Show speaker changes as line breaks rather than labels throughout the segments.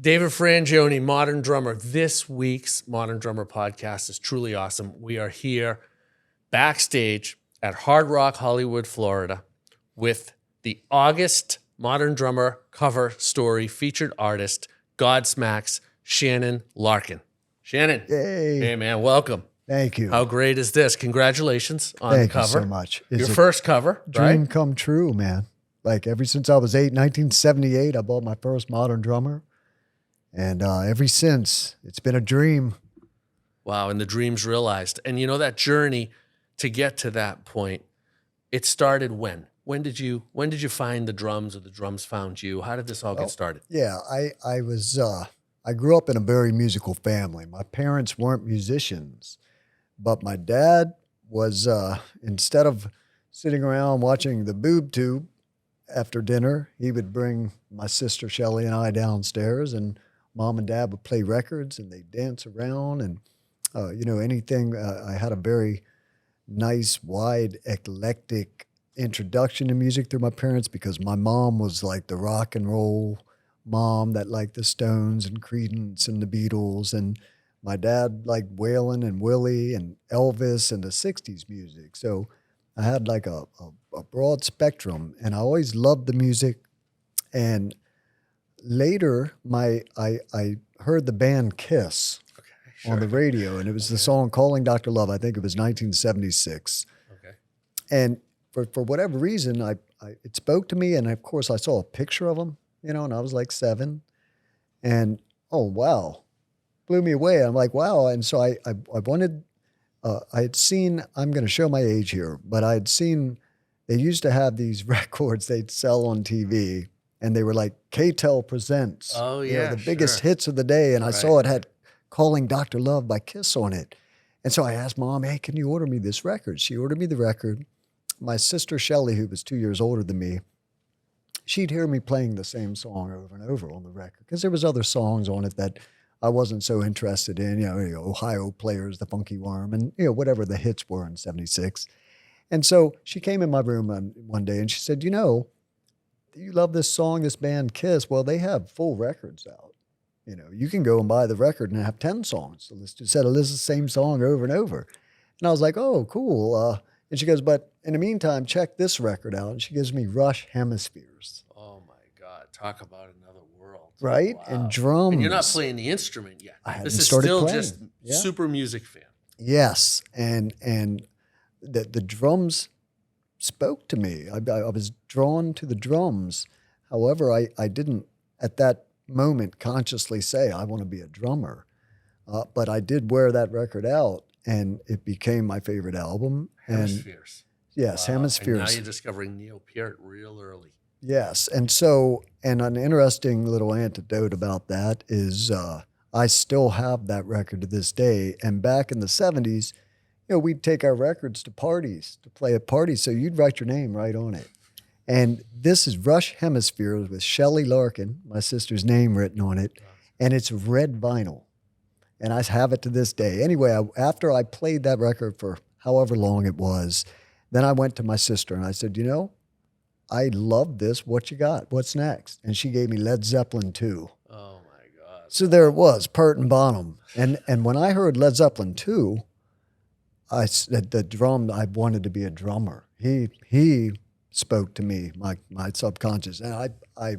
David Frangioni, Modern Drummer. This week's Modern Drummer podcast is truly awesome. We are here backstage at Hard Rock, Hollywood, Florida, with the August Modern Drummer cover story featured artist, Godsmack's Shannon Larkin. Shannon.
Yay.
Hey, man, welcome.
Thank you.
How great is this? Congratulations on the cover.
Thank you so much.
Your first cover,
dream
right?
come true, man. Like ever since I was 1978, I bought my first Modern Drummer. And ever since, it's been a dream.
Wow, and the dream's realized. And you know that journey to get to that point, it started when? When did you find the drums, or the drums found you? How did this all get started?
Yeah, I grew up in a very musical family. My parents weren't musicians, but my dad was, instead of sitting around watching the boob tube after dinner, he would bring my sister Shelly and I downstairs, and Mom and Dad would play records, and they'd dance around, and anything. I had a very nice, wide, eclectic introduction to music through my parents, because my mom was like the rock and roll mom that liked the Stones and Creedence and the Beatles, and my dad liked Waylon and Willie and Elvis and the 60s music. So I had like a broad spectrum, and I always loved the music. And later, I heard the band Kiss on the radio, and it was the song Calling Dr. Love. I think it was 1976.
Okay.
And for whatever reason, it spoke to me, and of course I saw a picture of them, and I was like 7. And, oh, wow, blew me away. I'm like, wow. And so I wanted, I had seen, I'm going to show my age here, but I had seen, they used to have these records they'd sell on TV, and they were like, K-Tel Presents.
Oh, yeah,
the biggest hits of the day. And I saw it had Calling Dr. Love by Kiss on it. And so I asked Mom, hey, can you order me this record? She ordered me the record. My sister Shelly, who was 2 years older than me, she'd hear me playing the same song over and over on the record, because there was other songs on it that I wasn't so interested in, Ohio Players, The Funky Worm, and whatever the hits were in 76. And so she came in my room one day and she said, do you love this song, this band Kiss? Well, they have full records out. You can go and buy the record and have 10 songs. So let's just listen to the same song over and over. And I was like, oh, cool. And she goes, but in the meantime, check this record out. And she gives me Rush Hemispheres.
Oh, my God. Talk about another world.
Right?
Wow.
And drums.
And you're not playing the instrument yet.
I hadn't
This is
started
still
playing.
just super music fan.
Yes. And the drums spoke to me. I was drawn to the drums. However, I didn't at that moment consciously say I want to be a drummer. But I did wear that record out, and it became my favorite album.
Hemispheres.
Yes,
Wow.
Hemispheres.
And now you're discovering Neil Peart real early.
Yes. And so, and an interesting little anecdote about that is I still have that record to this day. And back in the 70s, we'd take our records to parties, to play at parties. So you'd write your name right on it. And this is Rush Hemispheres with Shelly Larkin, my sister's name written on it. And it's red vinyl. And I have it to this day. Anyway, after I played that record for however long it was, then I went to my sister and I said, I love this. What you got? What's next? And she gave me Led Zeppelin 2.
Oh, my God.
So there it was, Pert and Bonham. And when I heard Led Zeppelin 2, I said I wanted to be a drummer. He spoke to me, my subconscious. And I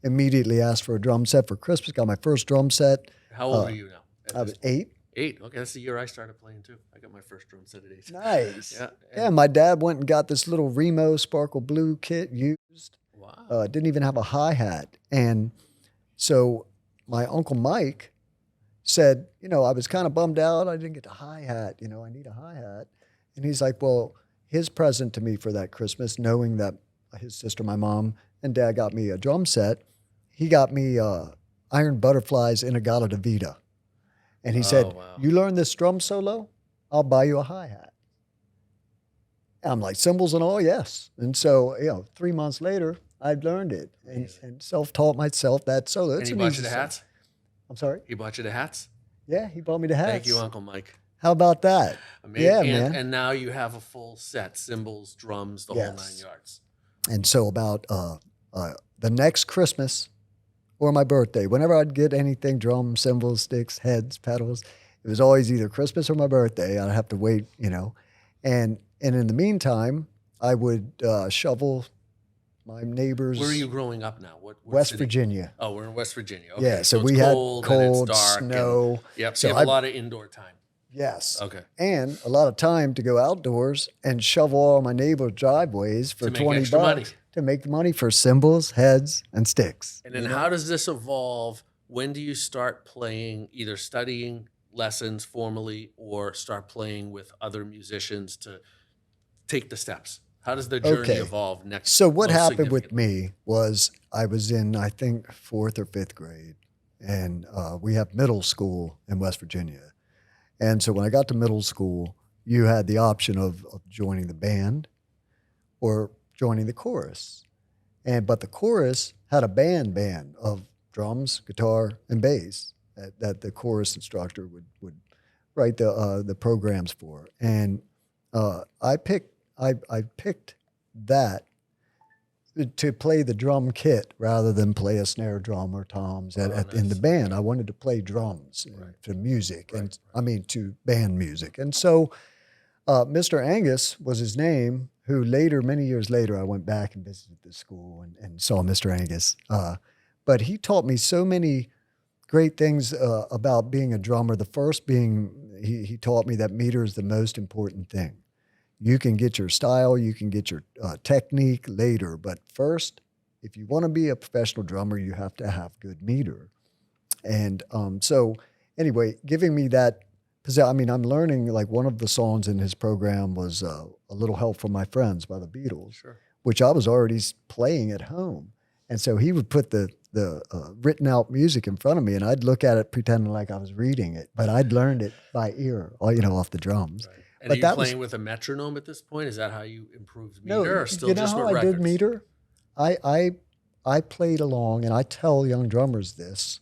immediately asked for a drum set for Christmas, got my first drum set.
How old are you now?
I was 8.
8. Okay, that's the year I started playing too. I got my first drum set at 8.
Nice.
Yeah.
My dad went and got this little Remo Sparkle Blue kit used.
Wow.
Didn't even have a hi-hat. And so my Uncle Mike said, I was kind of bummed out. I didn't get a hi-hat. I need a hi-hat. And he's like, well, his present to me for that Christmas, knowing that his sister, my mom, and Dad got me a drum set, he got me Iron Butterfly's Inagata Vita. And he said,
wow.
You learn this drum solo, I'll buy you a hi-hat. I'm like, cymbals and all, yes. And so, 3 months later, I'd learned it and self-taught myself that solo.
And he bought you the hats?
I'm sorry?
He bought you the hats?
Yeah, he bought me the hats.
Thank you, Uncle Mike.
How about that?
Man. And now you have a full set, cymbals, drums, the whole 9 yards.
And so about the next Christmas, or my birthday. Whenever I'd get anything, drums, cymbals, sticks, heads, pedals, it was always either Christmas or my birthday. I'd have to wait, And in the meantime, I would shovel my neighbors.
Where are you growing up now? What
West
city?
Virginia.
Oh, we're in West Virginia. Okay.
Yeah, so
it's
we had
cold
cold,
and it's dark.
snow.
Yep. So
So
you have a lot of indoor time.
Yes.
Okay.
And a lot of time to go outdoors and shovel all my neighbors' driveways for
To make
20
extra
bucks
money.
to make the money for cymbals, heads, and sticks.
And then how does this evolve? When do you start playing, either studying lessons formally or start playing with other musicians to take the steps? How does the journey evolve next?
So what
most
happened with
significantly?
me was I was in, I think, 4th or 5th grade, and we have middle school in West Virginia. And so when I got to middle school, you had the option of joining the band or joining the chorus. But the chorus had a band of drums, guitar, and bass that the chorus instructor would write the programs for. And I picked that to play the drum kit rather than play a snare drum or toms in the band. I wanted to play drums to music, to band music. And so Mr. Angus was his name, who later, many years later, I went back and visited the school and saw Mr. Angus. But he taught me so many great things about being a drummer. The first being, he taught me that meter is the most important thing. You can get your style, you can get your technique later, but first, if you want to be a professional drummer, you have to have good meter. And so anyway, giving me that, I'm learning, like one of the songs in his program was A Little Help from My Friends by the Beatles, which I was already playing at home. And so he would put the written out music in front of me, and I'd look at it pretending like I was reading it, but I'd learned it by ear, off the drums.
Right. And are you playing with a metronome at this point? Is that how you improved meter, or still just with records?
I did meter? I played along, and I tell young drummers this: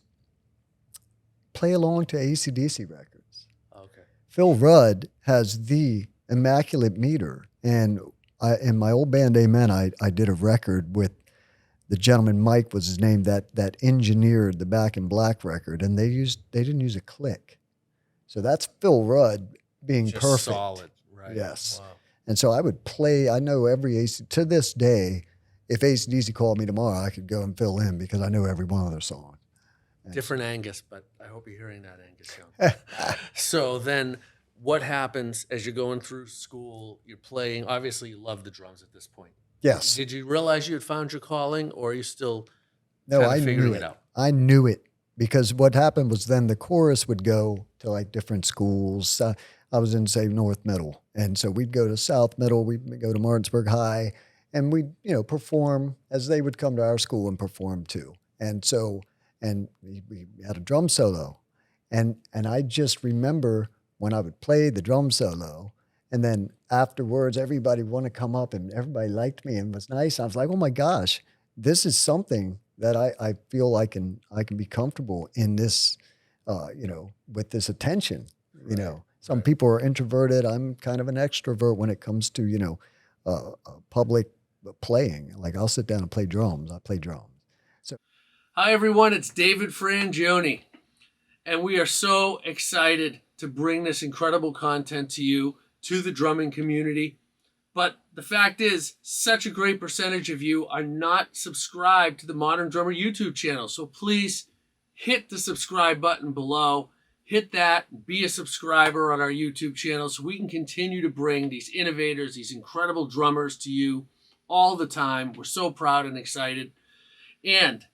play along to AC/DC records.
Okay.
Phil Rudd has the immaculate meter, and in my old band Amen, I did a record with the gentleman, Mike was his name, that engineered the Back in Black record, and they didn't use a click. So that's Phil Rudd being
just
perfect.
Solid, right?
Yes.
Wow.
And so I would play, I know every AC, to this day, if AC/DC called me tomorrow, I could go and fill in because I know every one of their songs.
Different Angus, but I hope you're hearing that, Angus Young. So then what happens as you're going through school, you're playing, obviously you love the drums at this point.
Yes.
Did you realize you had found your calling, or are you still
figuring
it out?
I knew it because what happened was then the chorus would go to like different schools. I was in, say, North Middle. And so we'd go to South Middle, we'd go to Martinsburg High, and we'd, perform as they would come to our school and perform too. And so, and we had a drum solo. And I just remember when I would play the drum solo, and then afterwards, everybody wanted to come up and everybody liked me and was nice. I was like, oh my gosh, this is something that I feel I can be comfortable in this, with this attention, Some people are introverted. I'm kind of an extrovert when it comes to, public playing. Like I'll sit down and play drums. I play drums. So,
hi everyone, it's David Frangioni, and we are so excited to bring this incredible content to you, to the drumming community. But the fact is, such a great percentage of you are not subscribed to the Modern Drummer YouTube channel. So please hit the subscribe button below. Hit that, be a subscriber on our YouTube channel so we can continue to bring these innovators, these incredible drummers to you all the time. We're so proud and excited. And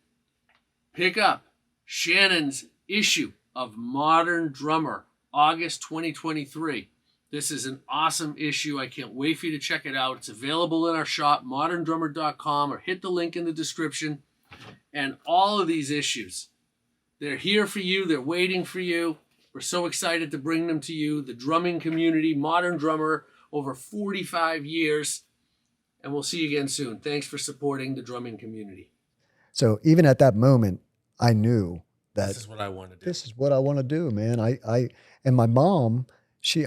pick up Shannon's issue of Modern Drummer, August 2023. This is an awesome issue. I can't wait for you to check it out. It's available in our shop, moderndrummer.com, or hit the link in the description. And all of these issues, they're here for you. They're waiting for you. We're so excited to bring them to you. The drumming community, Modern Drummer, over 45 years. And we'll see you again soon. Thanks for supporting the drumming community.
So even at that moment, I knew that
this is what I want to do.
This is what I want to do, man. And my mom,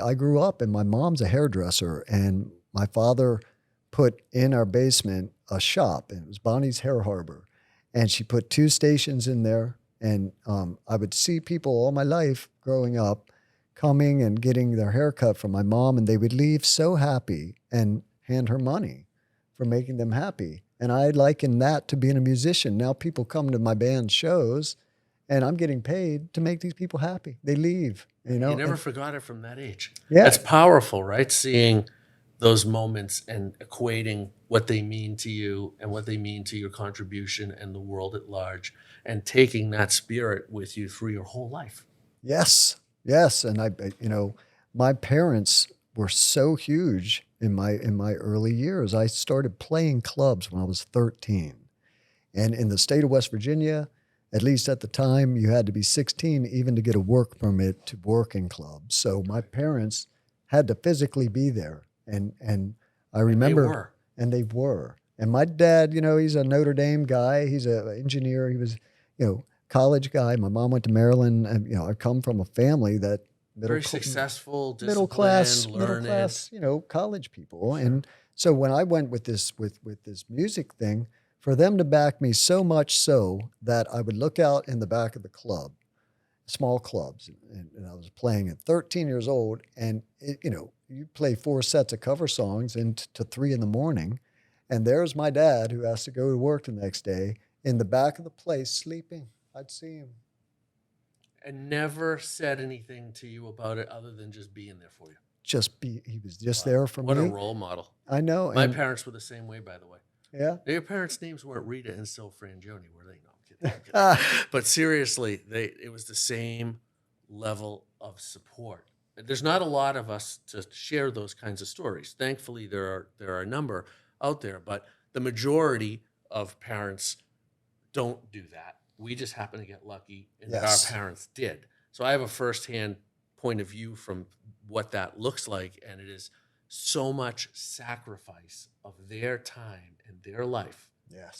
I grew up and my mom's a hairdresser, and my father put in our basement a shop, and it was Bonnie's Hair Harbor. and she put 2 stations in there. And I would see people all my life growing up coming and getting their hair cut from my mom, and they would leave so happy and hand her money for making them happy. And I liken that to being a musician. Now people come to my band shows, and I'm getting paid to make these people happy. They leave, you know.
You never forgot it from that age.
Yeah.
That's powerful, right? Seeing those moments and equating what they mean to you and what they mean to your contribution and the world at large, and taking that spirit with you through your whole life.
Yes, yes. And my parents were so huge in my early years. I started playing clubs when I was 13. And in the state of West Virginia, at least at the time, you had to be 16 even to get a work permit to work in clubs. So my parents had to physically be there. And I remember, and they were. And my dad, he's a Notre Dame guy. He's an engineer. He was, college guy. My mom went to Maryland, and I come from a family that
very successful,
middle class,
learned.
college people.
Sure.
And so when I went with this music thing, for them to back me so much so that I would look out in the back of the club, small clubs, and I was playing at 13 years old, and you play 4 sets of cover songs into 3 a.m, and there's my dad who has to go to work the next day in the back of the place sleeping. I'd see him.
And never said anything to you about it other than just being there for you.
He was just there for me.
What a role model.
I know.
My parents were the same way, by the way.
Yeah.
Your parents' names weren't Rita and Sil Frangioni, were they? No, I'm kidding. But seriously, it was the same level of support. There's not a lot of us to share those kinds of stories. Thankfully, there are a number out there, but the majority of parents don't do that. We just happen to get lucky in that our parents did. So I have a firsthand point of view from what that looks like, and it is so much sacrifice of their time and their life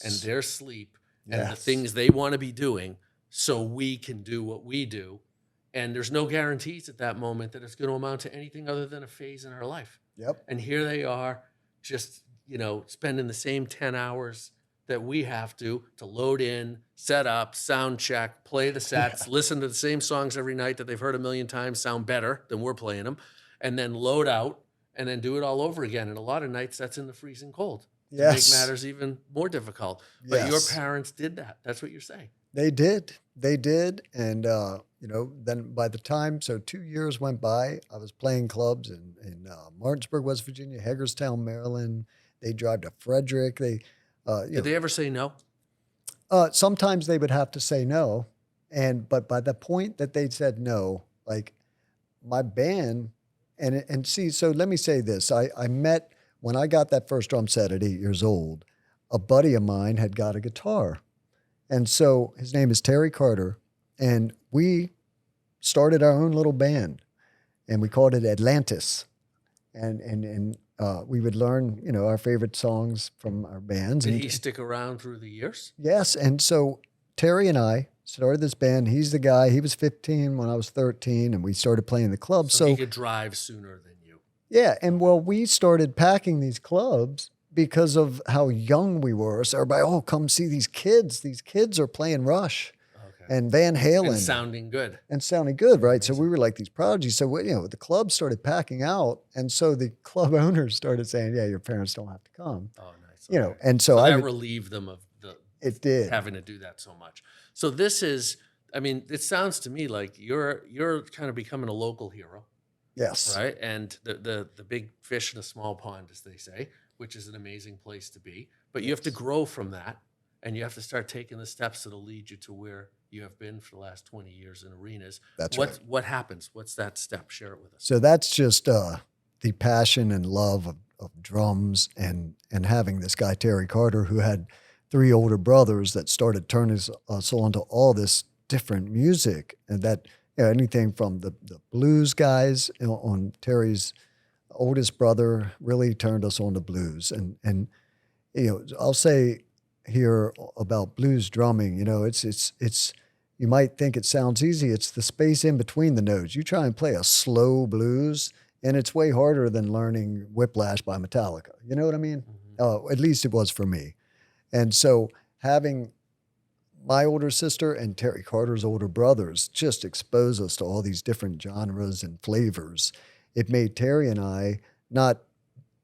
and their sleep and the things they want to be doing so we can do what we do. And there's no guarantees at that moment that it's going to amount to anything other than a phase in our life.
Yep.
And here they are just, spending the same 10 hours that we have to load in, set up, sound check, play the sets, listen to the same songs every night that they've heard a million times, sound better than we're playing them, and then load out and then do it all over again. And a lot of nights that's in the freezing cold to make matters even more difficult. But your parents did that. That's what you're saying.
They did. And, then by the time, 2 years went by, I was playing clubs in Martinsburg, West Virginia, Hagerstown, Maryland. They drive to Frederick.
Did they ever say no?
Sometimes they would have to say no. But by the point that they said no, like my band, so let me say this. I met, when I got that first drum set at 8 years old, a buddy of mine had got a guitar. And so his name is Terry Carter. And we started our own little band, and we called it Atlantis. And we would learn, our favorite songs from our bands.
Did he stick around through the years?
Yes. And so Terry and I started this band. He's the guy. He was 15 when I was 13, and we started playing the clubs.
So he could drive sooner than you.
Yeah. And we started packing these clubs because of how young we were. So everybody, come see these kids. These kids are playing Rush. And Van Halen.
And sounding good.
Right? So we were like these prodigies. So, the club started packing out. And so the club owners started saying, yeah, your parents don't have to come.
Oh, nice. Okay.
And so
that relieved them of
it did
having to do that so much. So this is, it sounds to me like you're kind of becoming a local hero.
Yes.
Right? And the big fish in a small pond, as they say, which is an amazing place to be. But you have to grow from that. And you have to start taking the steps that'll lead you to where you have been for the last 20 years in arenas.
That's right.
What happens? What's that step? Share it with us.
So that's just the passion and love of drums and having this guy, Terry Carter, who had 3 older brothers that started turning us on to all this different music. And that, anything from the blues guys on Terry's oldest brother really turned us on to blues. And I'll say here about blues drumming, it's you might think it sounds easy. It's the space in between the notes. You try and play a slow blues, and it's way harder than learning Whiplash by Metallica. You know what I mean?
Mm-hmm.
At least it was for me. And so having my older sister and Terry Carter's older brothers just exposed us to all these different genres and flavors. It made Terry and I not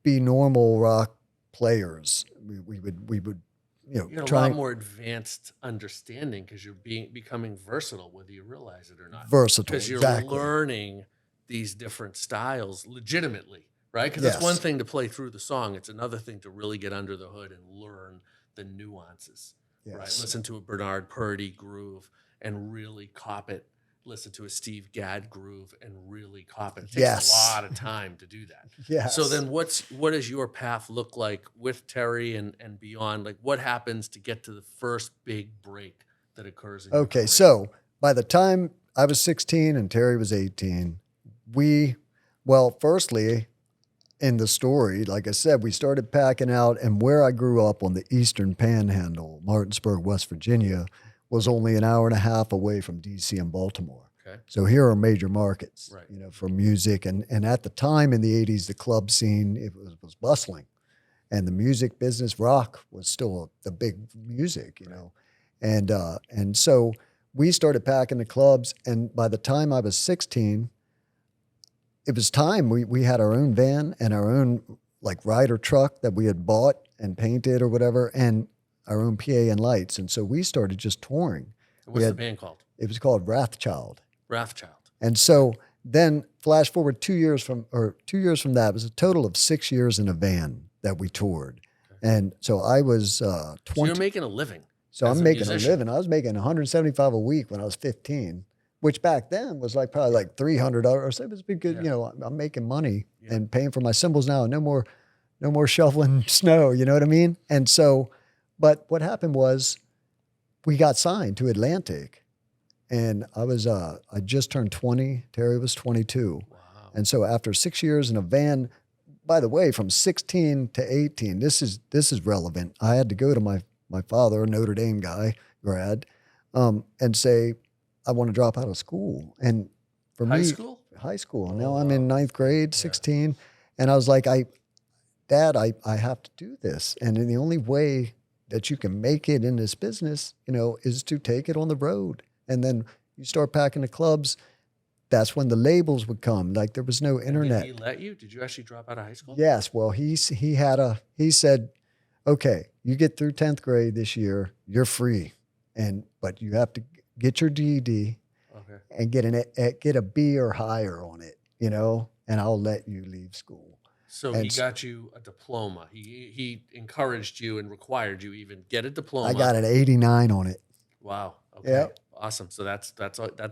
be normal rock players. We would
You had a
try
lot more advanced understanding because you're becoming versatile, whether you realize it or not.
versatile.
Because you're
Exactly.
learning these different styles legitimately, right? Because
Yes.
it's one thing to play through the song; it's another thing to really get under the hood and learn the nuances.
Yes.
Right? Listen to a Bernard Purdy groove and really cop it. Listen to a Steve Gadd groove and really cop it. It takes
Yes.
a lot of time to do that.
Yes.
So then what does your path look like with Terry and beyond? Like what happens to get to the first big break that occurs in your
Okay,
career?
so by the time I was 16 and Terry was 18, firstly, in the story, like I said, we started packing out, and where I grew up on the Eastern Panhandle, Martinsburg, West Virginia, was only an hour and a half away from D.C. and Baltimore.
Okay.
So here are major markets,
Right.
for music. And at the time in the 80s, the club scene, it was bustling. And the music business, rock, was still the big music, And so we started packing the clubs. And by the time I was 16, it was time. We had our own van and our own rider truck that we had bought and painted or whatever, and our own PA and lights. And so we started just touring.
What's the band called?
It was called Wrathchild.
Wrathchild.
And so then flash forward 2 years from that, it was a total of 6 years in a van that we toured. Okay. And so I was 20.
So you're making a living.
So I'm making a living. I was making $175 a week when I was 15, which back then was probably $300. So it was good.
Yeah.
I'm making money and paying for my cymbals now. No more shoveling snow. You know what I mean? And so, but what happened was we got signed to Atlantic, and I just turned 20. Terry was 22.
Wow.
And so after 6 years in a van, by the way, from 16 to 18, this is relevant. I had to go to my father, a Notre Dame guy, grad, and say, I want to drop out of school. And for
High
me,
school?
High school.
Oh,
Now I'm
wow.
in ninth grade, 16. And I was like, Dad, I have to do this. And the only way that you can make it in this business, is to take it on the road. And then you start packing the clubs. That's when the labels would come. There was no internet.
Did he let you? Did you actually drop out of high school?
Yes. Well, he said, okay, you get through 10th grade this year, you're free. But you have to get your GED and get a B or higher on it, and I'll let you leave school.
So he got you a diploma. He encouraged you and required you even get a diploma.
I got an 89 on it.
Wow. Okay.
Yep.
Awesome. So that's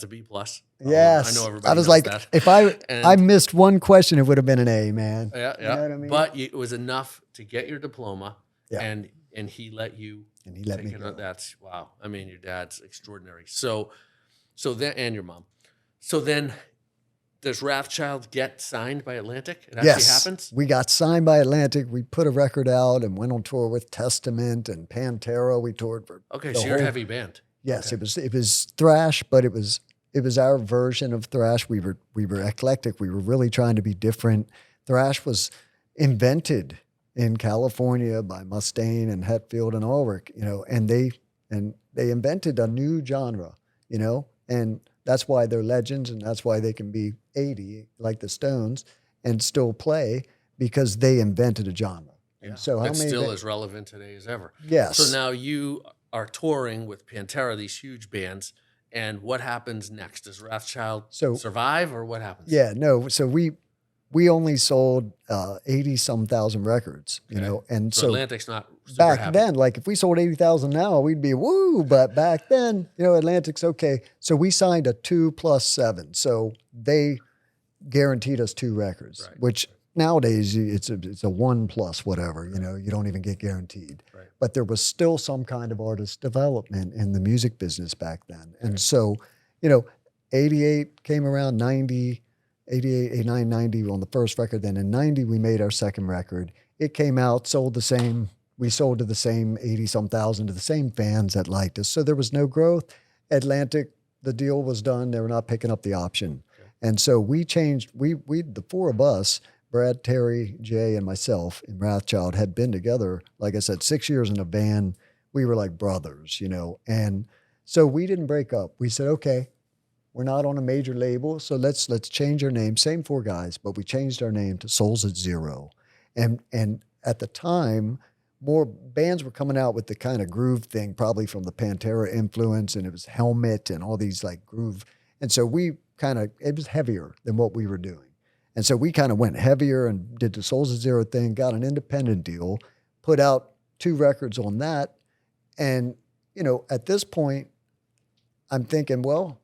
a B plus.
Yes.
I know everybody.
I was
knows
like,
that.
if I missed one question, it would have been an A, man.
Yeah.
You know what I mean?
But it was enough to get your diploma.
Yeah.
And he let you.
And he let me
take
go.
it. That's wow. I mean, your dad's extraordinary. So then, and your mom. So then, does Wrathchild get signed by Atlantic? It actually happens?
We got signed by Atlantic. We put a record out and went on tour with Testament and Pantera. We toured for
so you're a heavy band.
Yes,
Okay.
it was thrash, but it was our version of thrash. We were eclectic. We were really trying to be different. Thrash was invented in California by Mustaine and Hetfield and Ulrich, and they invented a new genre, and that's why they're legends, and that's why they can be 80 like the Stones and still play, because they invented a genre.
Yeah.
So
it's still as relevant today as ever.
Yes.
So now you are touring with Pantera, these huge bands, and what happens next? Does Wrathchild survive, or what happens?
Yeah, no. So we only sold 80-some thousand records, and so
Atlantic's not super
back
happy.
then, if we sold 80,000 now, we'd be woo. But back then, Atlantic's okay. So we signed a 2+7. So they guaranteed us 2 records, which nowadays it's a 1+ whatever. You don't even get guaranteed.
Right.
But there was still some kind of artist development in the music business back then, and so 88 came around, 90. 88, 89, 90 on the first record. Then in 90, we made our second record. It came out, sold the same. We sold to the same 80-some thousand to the same fans that liked us. So there was no growth. Atlantic, the deal was done. They were not picking up the option. Okay. And so we changed. We the 4 of us, Brad, Terry, Jay, and myself in Wrathchild, had been together, like I said, 6 years in a van. we were like brothers, and so we didn't break up. We said, okay, we're not on a major label, so let's change our name. Same four guys, but we changed our name to Souls at Zero. And at the time, more bands were coming out with the kind of groove thing, probably from the Pantera influence, and it was Helmet and all these like groove. And so it was heavier than what we were doing. And so we kind of went heavier and did the Souls at Zero thing, got an independent deal, put out 2 records on that. And, at this point, I'm thinking, well,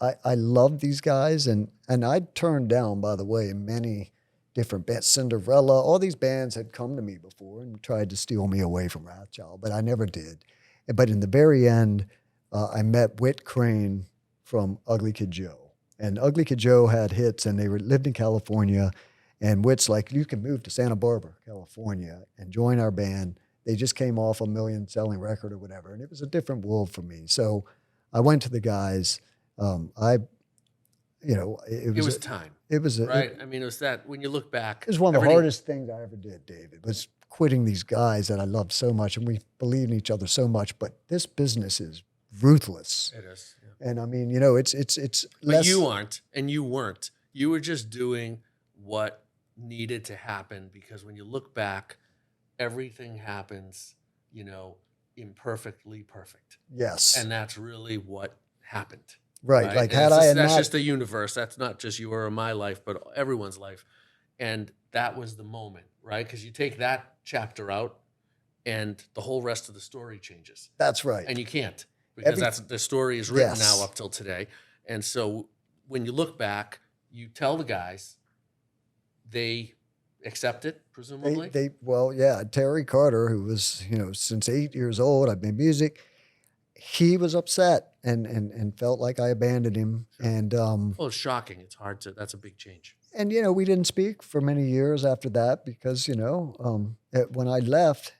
I love these guys, and I turned down, by the way, many different bands. Cinderella, all these bands had come to me before and tried to steal me away from Wrathchild, but I never did. But in the very end, I met Whit Crane from Ugly Kid Joe, and Ugly Kid Joe had hits, and they lived in California, and Whit's like, you can move to Santa Barbara, California, and join our band. They just came off a million-selling record or whatever, and it was a different world for me. So I went to the guys. It was
time.
It was
right. It was that when you look back,
it was one of the hardest things I ever did, David, was quitting these guys that I loved so much, and we believe in each other so much. But this business is ruthless.
It is. Yeah.
And it's
But
less.
you aren't, and you weren't. You were just doing what needed to happen, because when you look back, everything happens, imperfectly perfect.
Yes.
And that's really what happened.
Right. Like
that's just the universe. That's not just your or my life, but everyone's life. And that was the moment, right? Because you take that chapter out and the whole rest of the story changes.
That's right.
And you can't, because the story is written
Yes.
now up till today. And so when you look back, you tell the guys, they accept it, presumably?
Terry Carter, who was, since 8 years old, I've made music. He was upset and felt like I abandoned him.
Sure.
And
well, it's shocking. It's hard to. That's a big change.
And we didn't speak for many years after that because when I left,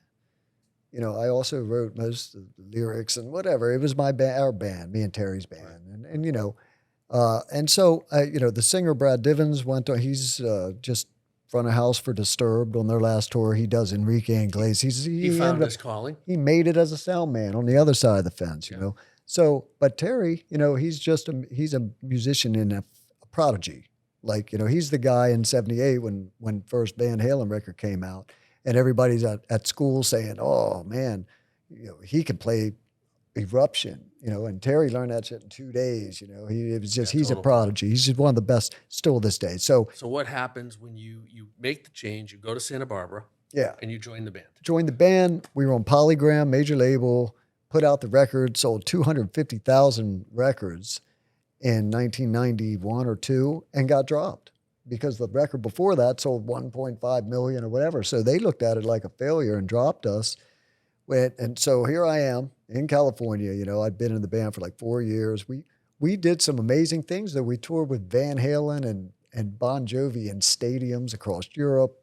I also wrote most of the lyrics and whatever. It was our band, me and Terry's band, right. And so the singer Brad Divins went on. He's just front of house for Disturbed on their last tour. He does Enrique Iglesias.
He found his calling.
He made it as a sound man on the other side of the fence, you know. So, but Terry, he's a musician and a prodigy. Like, he's the guy in '78 when first Van Halen record came out, and everybody's at school saying, "Oh man, he can play Eruption," and Terry learned that shit in 2 days. He's a prodigy. He's just one of the best still this day. So
what happens when you make the change? You go to Santa Barbara, and you join the band.
Joined the band. We were on Polygram, major label. Put out the record. Sold 250,000 records in 1991 or 2, and got dropped because the record before that sold 1.5 million or whatever. So they looked at it like a failure and dropped us. And so here I am in California. I'd been in the band for like 4 years. We did some amazing things, though. We toured with Van Halen and Bon Jovi in stadiums across Europe.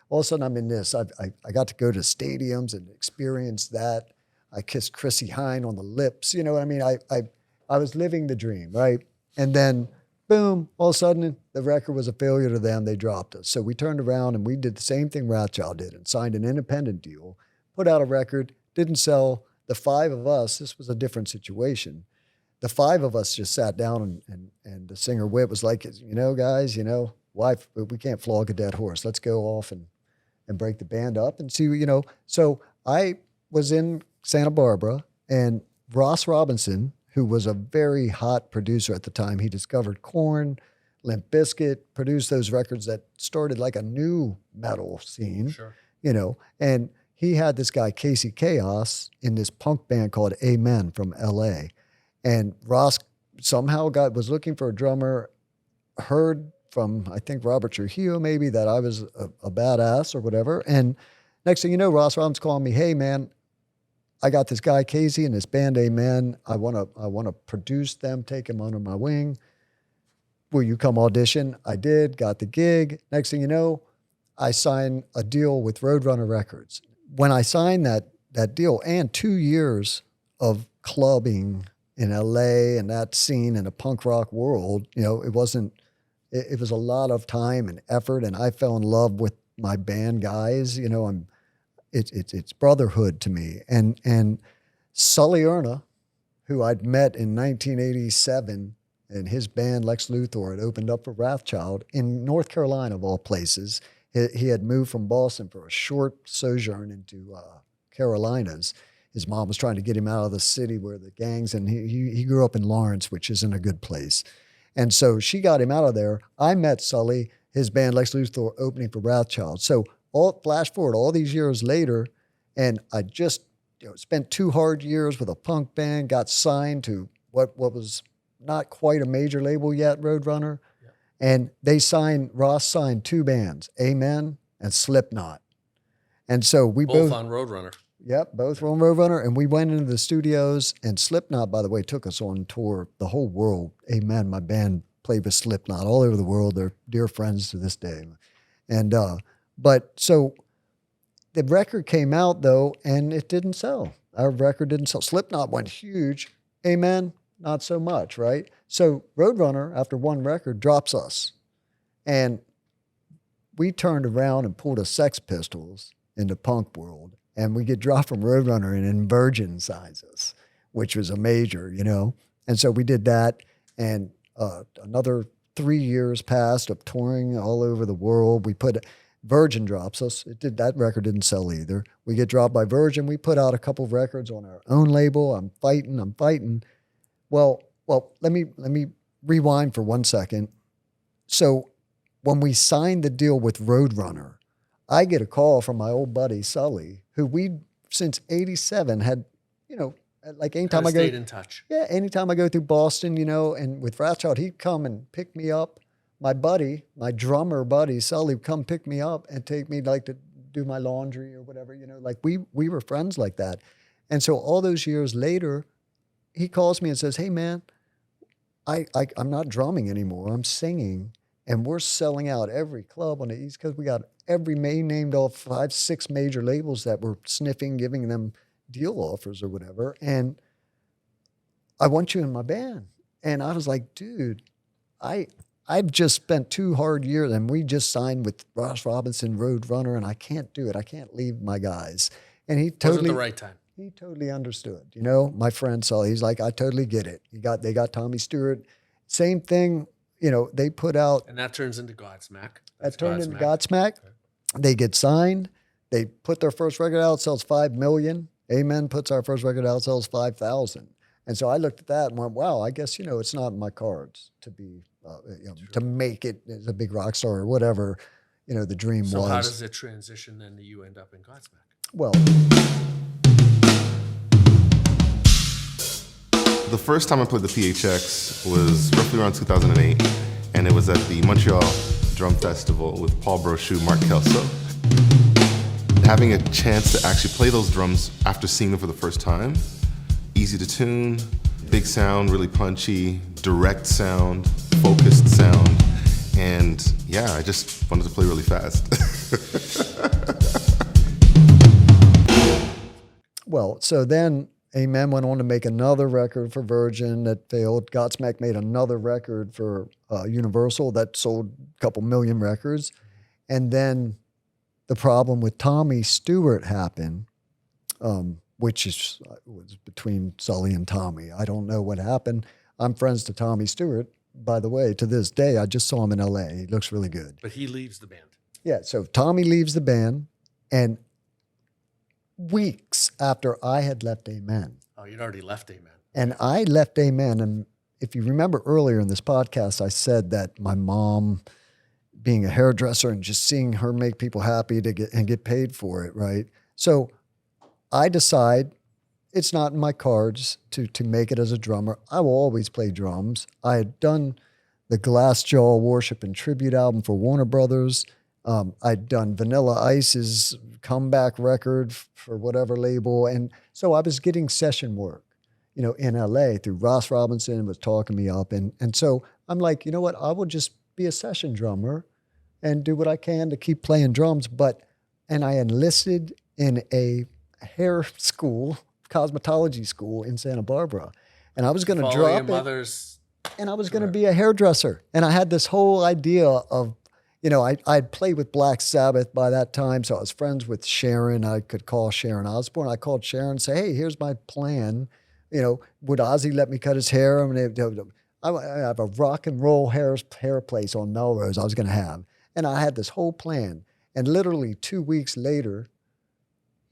All of a sudden, I'm in this. I got to go to stadiums and experience that. I kissed Chrissy Hine on the lips. You know what I mean? I was living the dream, right? And then, boom, all of a sudden, the record was a failure to them. They dropped us. So we turned around and we did the same thing Wrathchild did and signed an independent deal, put out a record, didn't sell. The 5 of us, this was a different situation. The 5 of us just sat down and the singer Whit was like, guys, wife, we can't flog a dead horse. Let's go off and break the band up and see, So I was in Santa Barbara, and Ross Robinson, who was a very hot producer at the time, he discovered Korn, Limp Bizkit, produced those records that started like a new metal scene,
Sure.
And he had this guy, Casey Chaos, in this punk band called Amen from LA. And Ross somehow was looking for a drummer, heard from, I think, Robert Trujillo maybe, that I was a badass or whatever. And next thing you know, Ross Robinson's calling me, "Hey man, I got this guy Casey and this band Amen. I want to produce them, take them under my wing. Will you come audition?" I did, got the gig. Next thing you know, I signed a deal with Roadrunner Records. When I signed that deal, and 2 years of clubbing in LA and that scene in the punk rock world, it was a lot of time and effort, and I fell in love with my band guys. it's brotherhood to me. And Sully Erna, who I'd met in 1987, and his band Lex Luthor had opened up for Wrathchild in North Carolina, of all places. He had moved from Boston for a short sojourn into Carolinas. His mom was trying to get him out of the city where the gangs, and he grew up in Lawrence, which isn't a good place. And so she got him out of there. I met Sully, his band Lex Luthor, opening for Wrathchild. So flash forward all these years later, and I just spent 2 hard years with a punk band, got signed to what was not quite a major label yet, Roadrunner. Yeah. And Ross signed 2 bands, Amen and Slipknot. And so we both
on Roadrunner.
Yep, both were on Roadrunner, and we went into the studios, and Slipknot, by the way, took us on tour the whole world. Amen, my band played with Slipknot all over the world. They're dear friends to this day. And but so the record came out, though, and it didn't sell. Our record didn't sell. Slipknot went huge. Amen, not so much, right? So Roadrunner, after 1 record, drops us. And we turned around and pulled a Sex Pistols in the punk world. And we get dropped from Roadrunner, and then Virgin signs us, which was a major, And so we did that, and another 3 years passed of touring all over the world. Virgin drops us. That record didn't sell either. We get dropped by Virgin. We put out a couple of records on our own label. I'm fighting. Well, let me rewind for 1 second. So when we signed the deal with Roadrunner, I get a call from my old buddy Sully, who we since '87 had, like anytime I go,
stayed in touch.
Yeah, anytime I go through Boston, and with Wrathchild, he'd come and pick me up. My buddy, my drummer buddy Sully, would come pick me up and take me to do my laundry or whatever. Like we were friends like that. And so all those years later, he calls me and says, "Hey man, I'm not drumming anymore. I'm singing." And we're selling out every club on the East Coast. We got named all 5, 6 major labels that were sniffing, giving them deal offers or whatever. And I want you in my band. And I was like, dude, I've just spent 2 hard years, and we just signed with Ross Robinson, Roadrunner, and I can't do it. I can't leave my guys. And he totally
wasn't the right time.
He totally understood. My friend Sully, he's like, I totally get it. They got Tommy Stewart. Same thing. They put out...
And that turns into Godsmack.
That turned into Godsmack. Okay. They get signed. They put their first record out, sells 5 million. Amen puts our first record out, sells 5,000. And so I looked at that and went, wow, I guess, it's not in my cards to be, to make it as a big rock star or whatever, the dream was.
So how does it transition then that you end up in Godsmack?
Well...
The first time I played the PHX was roughly around 2008, and it was at the Montreal Drum Festival with Paul Brochu, Mark Kelso. Having a chance to actually play those drums after seeing them for the first time, easy to tune, big sound, really punchy, direct sound, focused sound, and yeah, I just wanted to play really fast.
Well, so then Amen went on to make another record for Virgin that failed. Godsmack made another record for Universal that sold a couple million records. And then the problem with Tommy Stewart happened, which was between Sully and Tommy. I don't know what happened. I'm friends to Tommy Stewart, by the way, to this day. I just saw him in L.A. He looks really good.
But he leaves the band.
Yeah, so Tommy leaves the band, and weeks after I had left Amen.
Oh, you'd already left Amen.
And I left Amen, and if you remember earlier in this podcast, I said that my mom, being a hairdresser and just seeing her make people happy to get paid for it, right? So I decide it's not in my cards to make it as a drummer. I will always play drums. I had done the Glassjaw Worship and Tribute album for Warner Brothers. I'd done Vanilla Ice's comeback record for whatever label. And so I was getting session work, in LA through Ross Robinson was talking me up. And so I'm like, you know what? I will just be a session drummer and do what I can to keep playing drums. And I enlisted in a hair school, cosmetology school in Santa Barbara. And I was going to drop
your mother's...
And I was going to be a hairdresser. And I had this whole idea of, I'd played with Black Sabbath by that time, so I was friends with Sharon. I could call Sharon Osbourne. I called Sharon and say, hey, here's my plan. Would Ozzy let me cut his hair? I have a rock and roll hair place on Melrose I was going to have. And I had this whole plan. And literally 2 weeks later,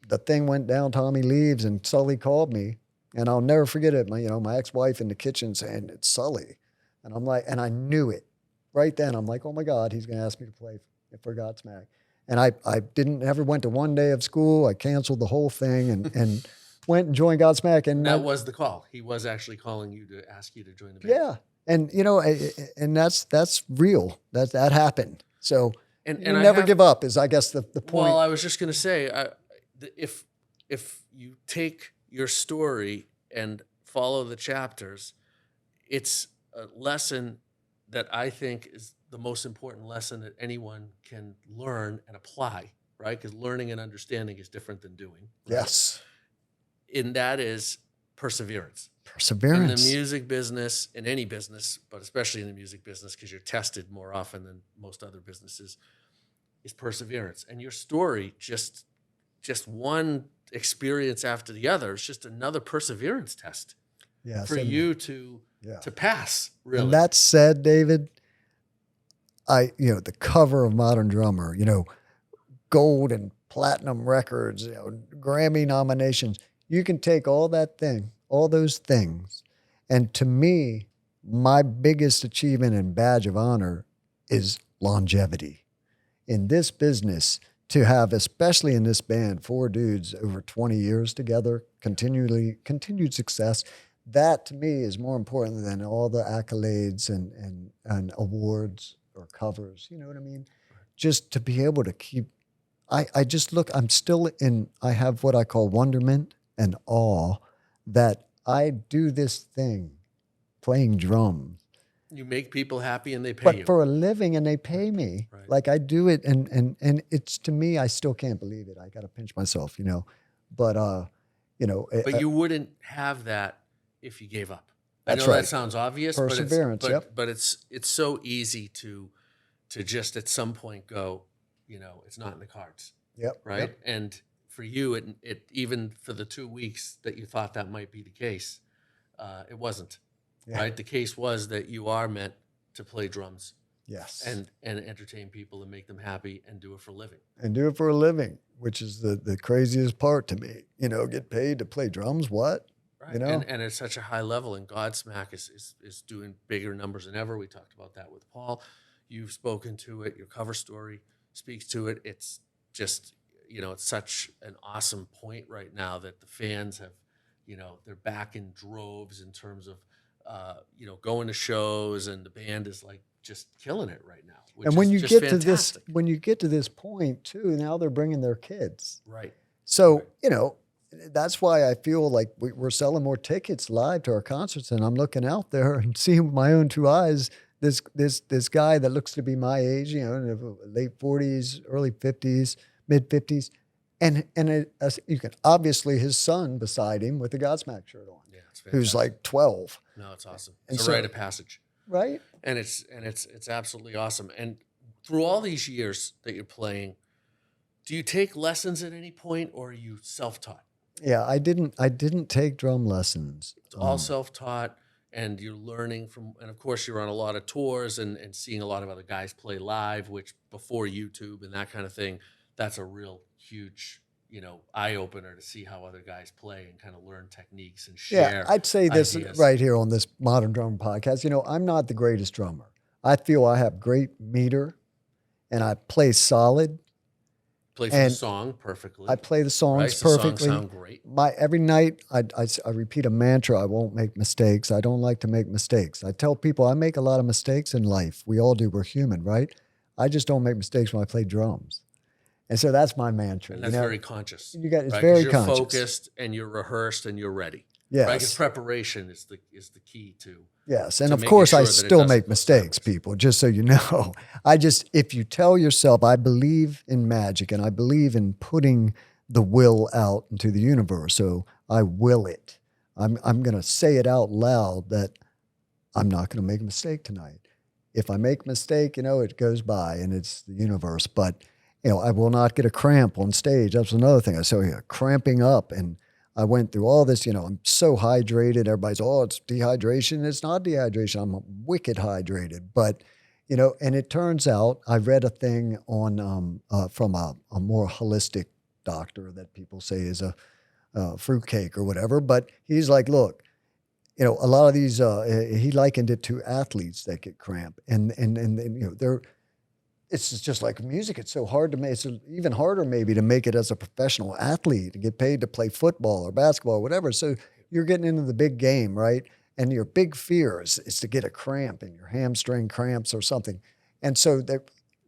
the thing went down, Tommy leaves, and Sully called me. And I'll never forget it. My ex-wife in the kitchen saying, it's Sully. And I'm like, and I knew it. Right then, I'm like, oh my God, he's going to ask me to play for Godsmack. And I never went to one day of school. I canceled the whole thing and went and joined Godsmack. And
that was the call. He was actually calling you to ask you to join the band.
Yeah. And, and that's real. That happened. So you never give up is, I guess, the point.
Well, I was just going to say, if you take your story and follow the chapters, it's a lesson that I think is the most important lesson that anyone can learn and apply, right? Because learning and understanding is different than doing. Right?
Yes.
And that is perseverance.
Perseverance.
In the music business, in any business, but especially in the music business, because you're tested more often than most other businesses, is perseverance. And your story, just one experience after the other, is just another perseverance test for you to pass, really.
And that said, David, the cover of Modern Drummer, gold and platinum records, Grammy nominations, you can take all those things. And to me, my biggest achievement and badge of honor is longevity. In this business, to have, especially in this band, 4 dudes over 20 years together, continued success, that to me is more important than all the accolades and awards or covers. You know what I mean? Just to be able to keep, I have what I call wonderment and awe that I do this thing, playing drums.
You make people happy and they pay you.
But for a living, and they pay me. Right. Like I do it, and it's, to me, I still can't believe it. I got to pinch myself, But,
But you wouldn't have that if you gave up.
That's
I know
right.
that sounds obvious,
Perseverance,
but it's so easy to just at some point go, it's not in the cards.
Yep.
Right.
Yep.
And for you, it even for the 2 weeks that you thought that might be the case, it wasn't. Yeah. Right. The case was that you are meant to play drums.
Yes.
And entertain people and make them happy and do it for a living.
And do it for a living, which is the craziest part to me. Get paid to play drums. What?
Right. And it's such a high level, and Godsmack is doing bigger numbers than ever. We talked about that with Paul. You've spoken to it. Your cover story speaks to it. It's just, it's such an awesome point right now that the fans have, they're back in droves in terms of, going to shows, and the band is like just killing it right now.
And when you get to this point too, now they're bringing their kids.
Right.
So, that's why I feel like we're selling more tickets live to our concerts, and I'm looking out there and seeing with my own 2 eyes this guy that looks to be my age, in the late 40s, early 50s, mid 50s, and you can obviously his son beside him with the Godsmack shirt on, who's like 12.
No, it's awesome. It's a rite of passage,
right? And
it's absolutely awesome. And through all these years that you're playing, do you take lessons at any point, or are you self-taught?
Yeah, I didn't take drum lessons.
It's all self-taught, and you're learning from, and of course you're on a lot of tours and seeing a lot of other guys play live, which before YouTube and that kind of thing, that's a real huge, eye-opener to see how other guys play and kind of learn techniques and share.
Yeah, I'd say this
ideas.
Right here on this Modern Drummer podcast. I'm not the greatest drummer. I feel I have great meter, and I play solid.
Play the song perfectly.
I play the songs perfectly.
The songs sound great.
Every night I repeat a mantra. I won't make mistakes. I don't like to make mistakes. I tell people I make a lot of mistakes in life. We all do. We're human, right? I just don't make mistakes when I play drums. And so that's my mantra.
And that's very conscious.
It's very
you're
conscious.
You're focused and you're rehearsed and you're ready.
Yes.
Right? Because preparation is the key to.
Yes. And of course I still make mistakes, people, just so you know. If you tell yourself, I believe in magic and I believe in putting the will out into the universe. So I will it. I'm going to say it out loud that I'm not going to make a mistake tonight. if I make a mistake, it goes by and it's the universe. But, I will not get a cramp on stage. That's another thing. I saw cramping up, and I went through all this, I'm so hydrated. Everybody's, oh, it's dehydration. It's not dehydration. I'm wicked hydrated. But, and it turns out I read a thing on from a more holistic doctor that people say is a fruitcake or whatever. But he's like, look, a lot of these, he likened it to athletes that get cramp. And it's just like music. It's so hard to make. It's even harder maybe to make it as a professional athlete and get paid to play football or basketball or whatever. So you're getting into the big game, right? And your big fear is to get a cramp in your hamstring cramps or something. And so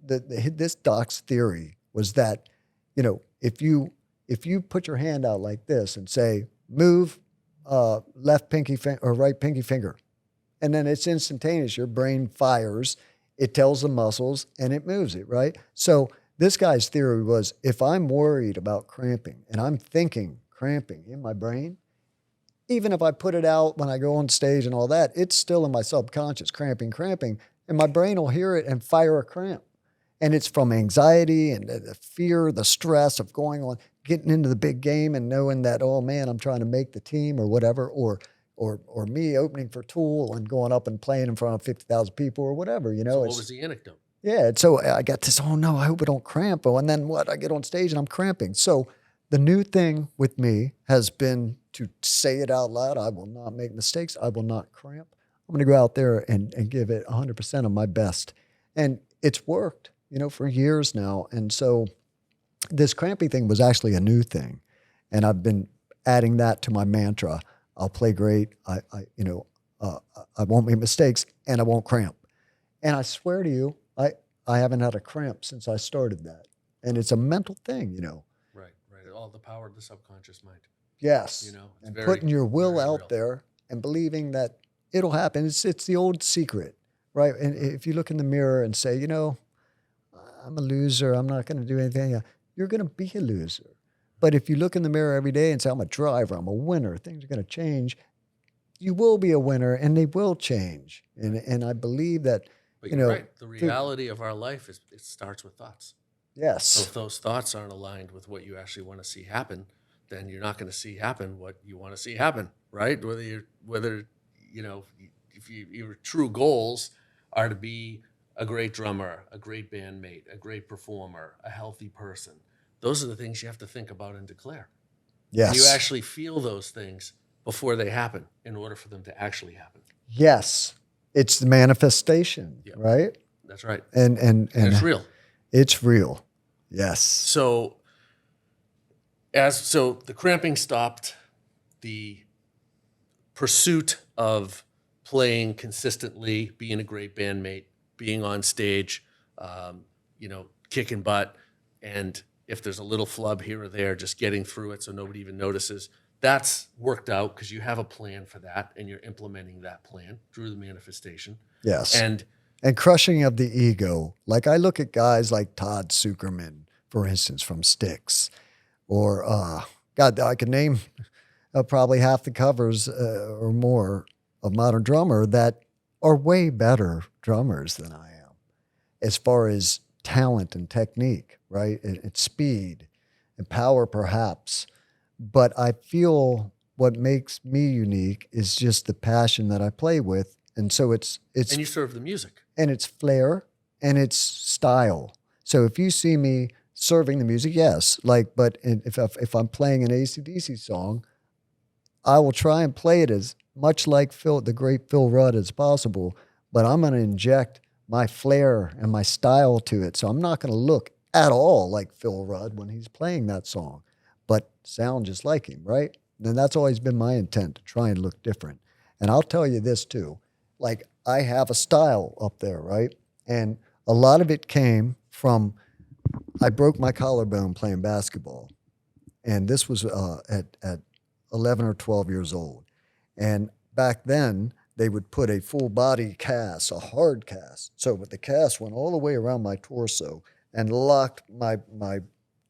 this doc's theory was that, if you put your hand out like this and say, move left pinky finger or right pinky finger, and then it's instantaneous. Your brain fires. It tells the muscles and it moves it, right? So this guy's theory was, if I'm worried about cramping and I'm thinking cramping in my brain, even if I put it out when I go on stage and all that, it's still in my subconscious, cramping, and my brain will hear it and fire a cramp. And it's from anxiety and the fear, the stress of going on, getting into the big game and knowing that, oh man, I'm trying to make the team or whatever, or me opening for Tool and going up and playing in front of 50,000 people or whatever,
So what was the anecdote?
Yeah, and so I got this, oh no, I hope I don't cramp. Oh, and then what? I get on stage and I'm cramping. So the new thing with me has been to say it out loud. I will not make mistakes. I will not cramp. I'm going to go out there and give it 100% of my best. And it's worked, for years now. And so this cramping thing was actually a new thing. And I've been adding that to my mantra. I'll play great. I won't make mistakes, and I won't cramp. And I swear to you, I haven't had a cramp since I started that. And it's a mental thing,
Right. All the power of the subconscious mind.
Yes.
It's
and
very,
putting your will
very
out
real.
there and believing that it'll happen. It's the old secret, right? And if you look in the mirror and say, I'm a loser, I'm not going to do anything, you're going to be a loser. But if you look in the mirror every day and say, I'm a driver, I'm a winner, things are going to change, you will be a winner and they will change. And I believe that,
But you're right. The reality of our life it starts with thoughts.
Yes.
So if those thoughts aren't aligned with what you actually want to see happen, then you're not going to see happen what you want to see happen, right? Whether if your true goals are to be a great drummer, a great bandmate, a great performer, a healthy person, those are the things you have to think about and declare.
Yes.
And you actually feel those things before they happen in order for them to actually happen.
Yes. It's the manifestation, right?
That's right.
And
it's real.
It's real. Yes.
So the cramping stopped, the pursuit of playing consistently, being a great bandmate, being on stage, kicking butt, and if there's a little flub here or there, just getting through it so nobody even notices. That's worked out because you have a plan for that and you're implementing that plan through the manifestation.
Yes.
And
crushing of the ego. Like I look at guys like Todd Sucherman, for instance, from Styx, or God, I could name probably half the covers or more of Modern Drummer that are way better drummers than I am, as far as talent and technique, right? It's speed and power, perhaps. But I feel what makes me unique is just the passion that I play with. And so it's
and you serve the music.
And it's flair and it's style. So if you see me serving the music, yes, but if I'm playing an AC/DC song, I will try and play it as much like the great Phil Rudd as possible, but I'm going to inject my flair and my style to it. So I'm not going to look at all like Phil Rudd when he's playing that song, but sound just like him, right? And that's always been my intent, to try and look different. And I'll tell you this too, like I have a style up there, right? And a lot of it came from, I broke my collarbone playing basketball. And this was at 11 or 12 years old. And back then, they would put a full body cast, a hard cast. So the cast went all the way around my torso and locked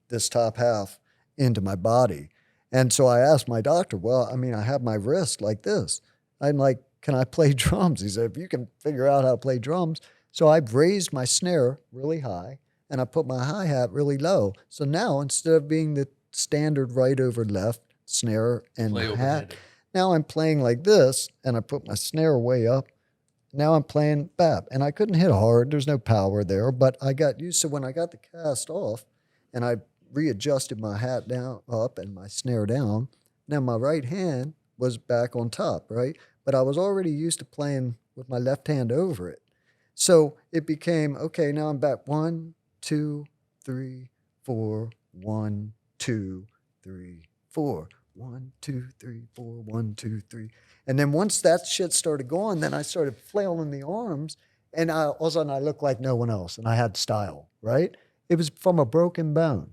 this top half into my body. And so I asked my doctor, I have my wrist like this. I'm like, can I play drums? He said, if you can figure out how to play drums, So I've raised my snare really high and I put my hi-hat really low. So now instead of being the standard right over left snare and
Play
hat,
open-handed.
now I'm playing like this and I put my snare way up. Now I'm playing bap, and I couldn't hit hard. There's no power there, but I got used to when I got the cast off and I readjusted my hat down up and my snare down. Now my right hand was back on top, right? But I was already used to playing with my left hand over it. So it became, okay, now I'm back 1, 2, 3, 4, 1, 2, 3, 4. 1, 2, 3, 4, 1, 2, 3. And then once that shit started going, then I started flailing the arms, and all of a sudden I looked like no one else, and I had style, right? It was from a broken bone.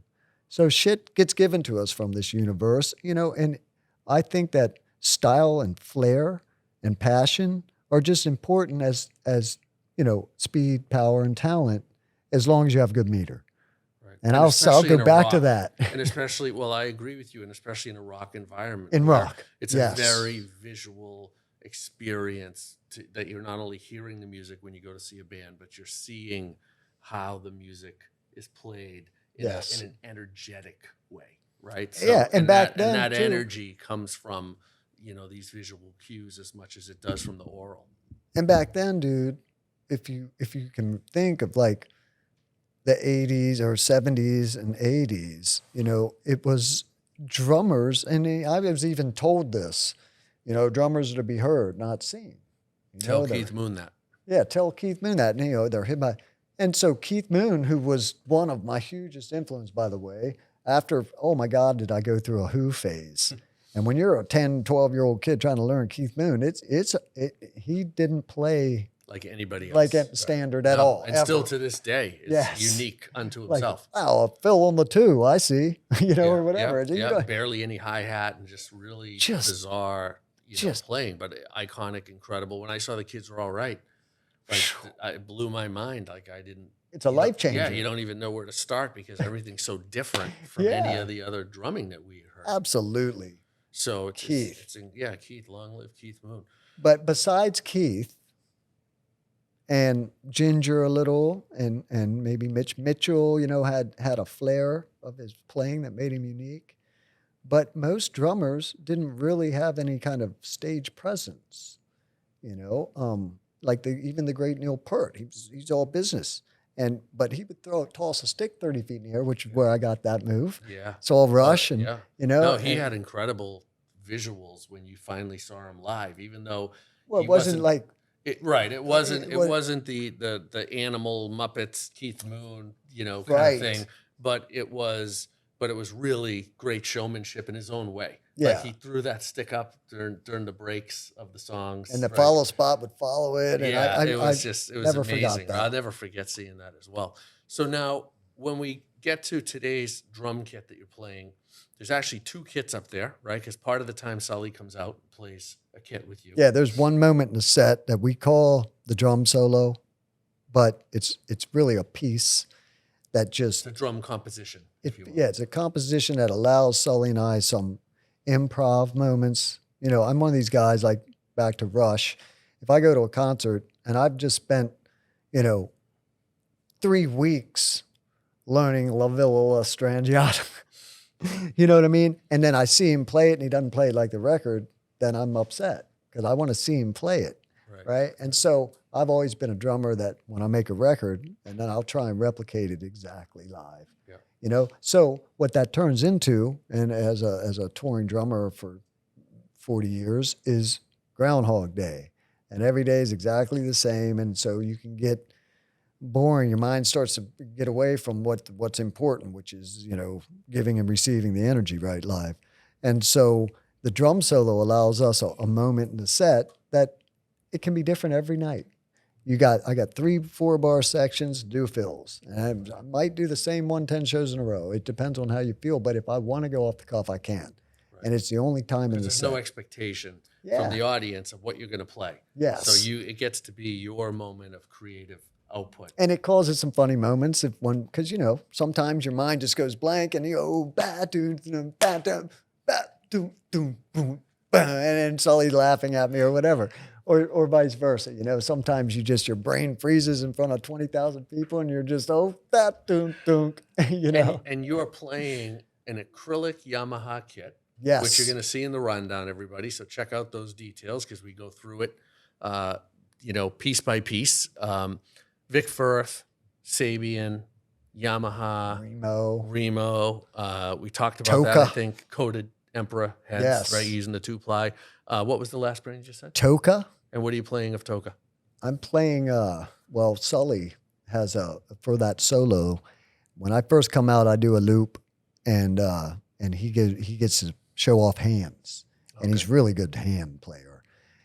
So shit gets given to us from this universe, and I think that style and flair and passion are just important as speed, power, and talent, as long as you have good meter.
Right.
And I'll go back to that.
And especially, well, I agree with you, and especially in a rock environment.
In
where
rock,
it's
yes.
a very visual experience that you're not only hearing the music when you go to see a band, but you're seeing how the music is played in an energetic way, right? So,
yeah, and back then,
that
too,
energy comes from these visual cues as much as it does from the oral.
And back then, dude, if you can think of like the 80s or 70s and 80s, it was drummers, and I was even told this, drummers are to be heard, not seen.
Tell Keith Moon that.
Yeah, tell Keith Moon that. And, they're hit by. And so Keith Moon, who was one of my hugest influence, by the way, after, oh my God, did I go through a Who phase. And when you're a 10, 12-year-old kid trying to learn Keith Moon, he didn't play
like anybody else.
Like at standard at all.
And
ever.
Still to this day, it's unique unto himself.
Wow, a fill on the 2, I see, or whatever.
Yeah, barely any hi-hat and just really bizarre playing, but iconic, incredible. When I saw the kids were all right, it blew my mind. Like I didn't.
It's a life changer.
Yeah, you don't even know where to start because everything's so different from any of the other drumming that we heard.
Absolutely.
So
Keith.
Keith, long live Keith Moon.
But besides Keith and Ginger a little, and maybe Mitch Mitchell, had a flair of his playing that made him unique. But most drummers didn't really have any kind of stage presence, like even the great Neil Peart. He's all business. But he would toss a stick 30 feet in the air, which is where I got that move.
Yeah.
It's all Rush.
No, he had incredible visuals when you finally saw him live, even though
it wasn't like
it wasn't the animal Muppets Keith Moon, kind of thing. But it was really great showmanship in his own way.
Yeah.
Like he threw that stick up during the breaks of the songs.
And the follow spot would follow it. And
it was amazing. I'll never forget seeing that as well. So now when we get to today's drum kit that you're playing, there's actually 2 kits up there, right? Because part of the time Sully comes out and plays a kit with you.
Yeah, there's one moment in the set that we call the drum solo, but it's really a piece that just...
It's a drum composition, if you will.
Yeah, it's a composition that allows Sully and I some improv moments. I'm one of these guys, like back to Rush. If I go to a concert and I've just spent, 3 weeks learning La Villa Strangiato, you know what I mean? And then I see him play it and he doesn't play it like the record, then I'm upset because I want to see him play it, right? And so I've always been a drummer that when I make a record, and then I'll try and replicate it exactly live. Yeah. So what that turns into, and as a touring drummer for 40 years, is Groundhog Day. And every day is exactly the same. And so you can get boring. Your mind starts to get away from what's important, which is, giving and receiving the energy right live. And so the drum solo allows us a moment in the set that it can be different every night. I got 3 4-bar sections, do fills. And I might do the same 10 shows in a row. It depends on how you feel. But if I want to go off the cuff, I can. Right. And it's the only time in the set.
There's no expectation from the audience of what you're going to play.
Yes.
So it gets to be your moment of creative output.
And it causes some funny moments because, sometimes your mind just goes blank and you go, and then Sully's laughing at me or whatever. or vice versa. You know, sometimes your brain freezes in front of 20,000 people and you're just, oh, that dunk, dunk, you know?
And you're playing an acrylic Yamaha kit,
Yes.
which you're going to see in the rundown, everybody. So check out those details because we go through it, piece by piece. Vic Firth, Sabian, Yamaha, Remo. We talked about that, I
Toka.
think. Coated Emperor heads,
Yes.
right? Using the 2-ply. What was the last brand you just said?
Toka.
And what are you playing of Toka?
I'm playing, Sully has for that solo. When I first come out, I do a loop and he gets to show off hands. And he's really good hand player.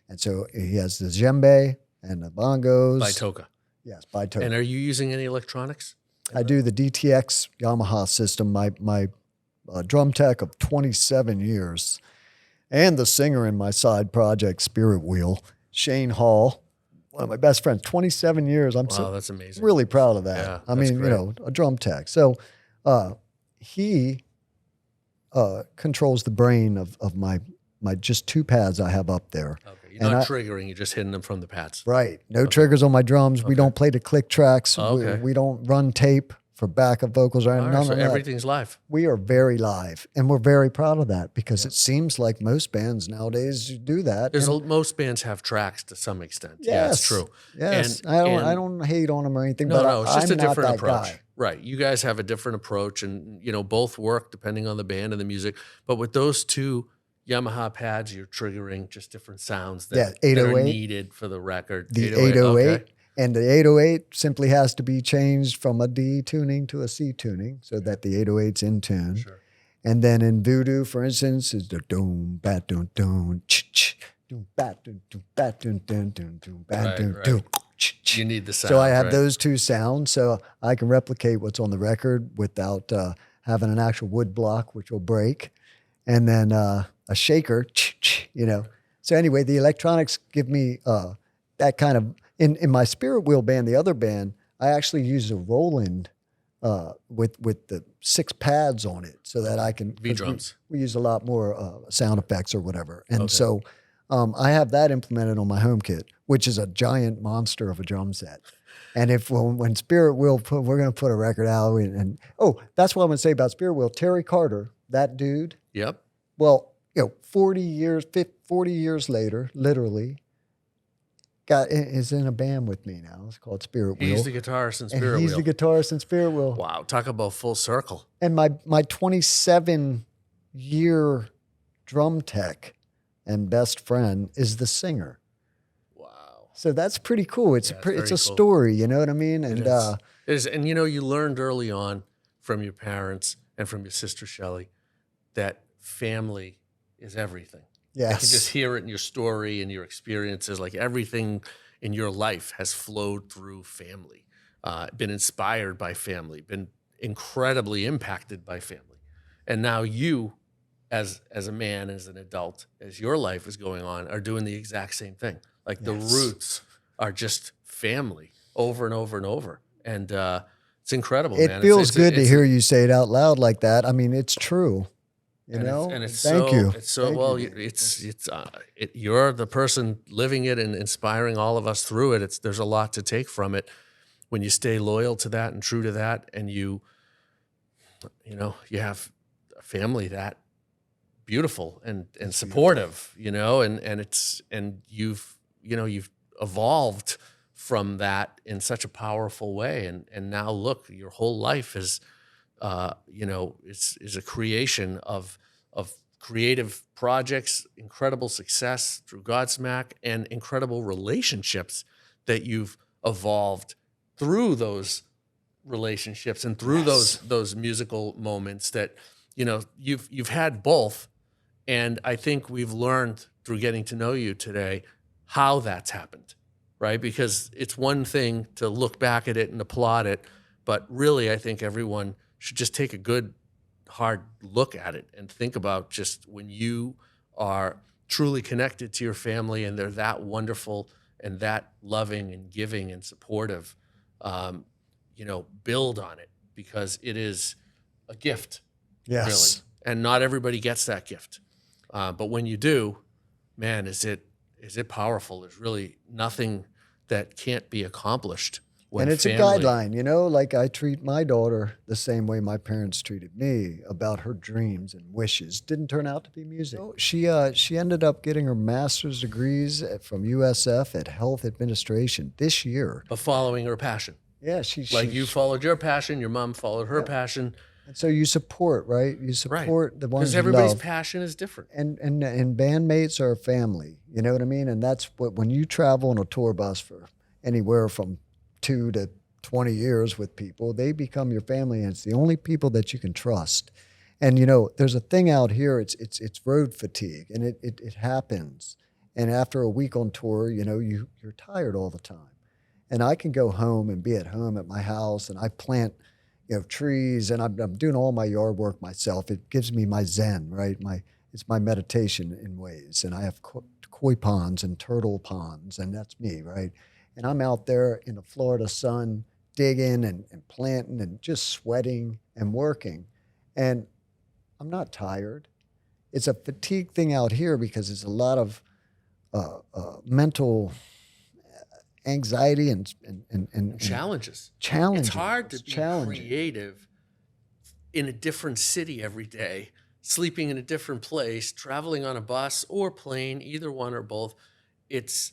And so he has the djembe and the bongos.
By Toka.
Yes, by Toka.
And are you using any electronics?
I do the DTX Yamaha system. My drum tech of 27 years, and the singer in my side project, Spirit Wheel, Shane Hall, one of my best friends. 27 years. I'm
that's amazing.
Really proud of that.
Yeah,
I mean,
great.
a drum tech. So he controls the brain of my just 2 pads I have up there.
Okay. You're not triggering, you're just hitting them from the pads.
Right. No triggers on my drums. We don't play the click tracks.
Okay.
We don't run tape for backup vocals or
All right,
none
so
of that.
everything's live.
We are very live, and we're very proud of that because it seems like most bands nowadays do that.
Most bands have tracks to some extent. Yeah, it's true.
Yes,
And-
I don't hate on them or anything.
No,
but
it's just
I'm
a
not
different
that
approach.
guy.
Right. You guys have a different approach and, both work depending on the band and the music. But with those 2 Yamaha pads, you're triggering just different sounds that are
808.
needed for the record.
The 808,
okay.
and the 808 simply has to be changed from a D tuning to a C tuning so that the 808's in tune.
Sure.
And then in Voodoo, for instance, is the doom bat doom doom ch doom bat doom bat doom doom doom doom bat doom doom.
You need the sound.
So I have
right?
those 2 sounds, so I can replicate what's on the record without having an actual wood block, which will break, and then a shaker, So anyway, the electronics give me that kind of. In my Spirit Wheel band, the other band, I actually use a Roland with the 6 pads on it, so that I can
V-drums.
We use a lot more sound effects or whatever, and so I have that implemented on my home kit, which is a giant monster of a drum set. And when Spirit Wheel we're going to put a record out, and that's what I'm going to say about Spirit Wheel. Terry Carter, that dude.
Yep.
Well, 40 years later, literally. Is in a band with me now. It's called Spirit Wheel.
He's the guitarist in Spirit Wheel.
He's the guitarist in Spirit Wheel.
Wow. Talk about full circle.
And my 27-year drum tech and best friend is the singer.
Wow.
So that's pretty cool. It's
very
a
cool.
story, you know what I mean? And
It is. And you learned early on from your parents and from your sister Shelley that family is everything.
yes.
I can just hear it in your story and your experiences. Like everything in your life has flowed through family, been inspired by family, been incredibly impacted by family. And now you, as a man, as an adult, as your life is going on, are doing the exact same thing. Like the roots are just family over and over and over. And it's incredible, man.
It feels good to hear you say it out loud like that. I mean, it's true. Thank you.
It's so well. You're the person living it and inspiring all of us through it. There's a lot to take from it when you stay loyal to that and true to that, and you have a family that beautiful and supportive, and you've evolved from that in such a powerful way, and now look, your whole life is a creation of creative projects, incredible success through Godsmack, and incredible relationships that you've evolved through those relationships and through those musical moments that you've had both. And I think we've learned through getting to know you today how that's happened, right? Because it's one thing to look back at it and applaud it, but really I think everyone should just take a good, hard look at it and think about just when you are truly connected to your family and they're that wonderful and that loving and giving and supportive, build on it, because it is a gift,
Yes.
really. And not everybody gets that gift. But when you do, man, is it is it powerful. There's really nothing that can't be accomplished. When
And it's
family,
a guideline, like I treat my daughter the same way my parents treated me about her dreams and wishes. Didn't turn out to be music. She ended up getting her master's degrees from USF at Health Administration this year.
But following her passion.
Yeah,
You followed your passion, your mom followed her passion.
And so you support, right? You support the ones
because
you
everybody's
love.
passion is different.
And bandmates are a family. You know what I mean? And that's what, when you travel on a tour bus for anywhere from 2 to 20 years with people, they become your family, and it's the only people that you can trust. And there's a thing out here. It's road fatigue, and it happens. And after a week on tour, you're tired all the time. And I can go home and be at home at my house, and I plant trees, and I'm doing all my yard work myself. It gives me my zen, right? It's my meditation in ways. And I have koi ponds and turtle ponds, and that's me, right? And I'm out there in the Florida sun digging and planting and just sweating and working. And I'm not tired. It's a fatigue thing out here because it's a lot of mental anxiety and
challenges.
Challenges.
It's hard to be creative in a different city every day, sleeping in a different place, traveling on a bus or plane, either one or both. It's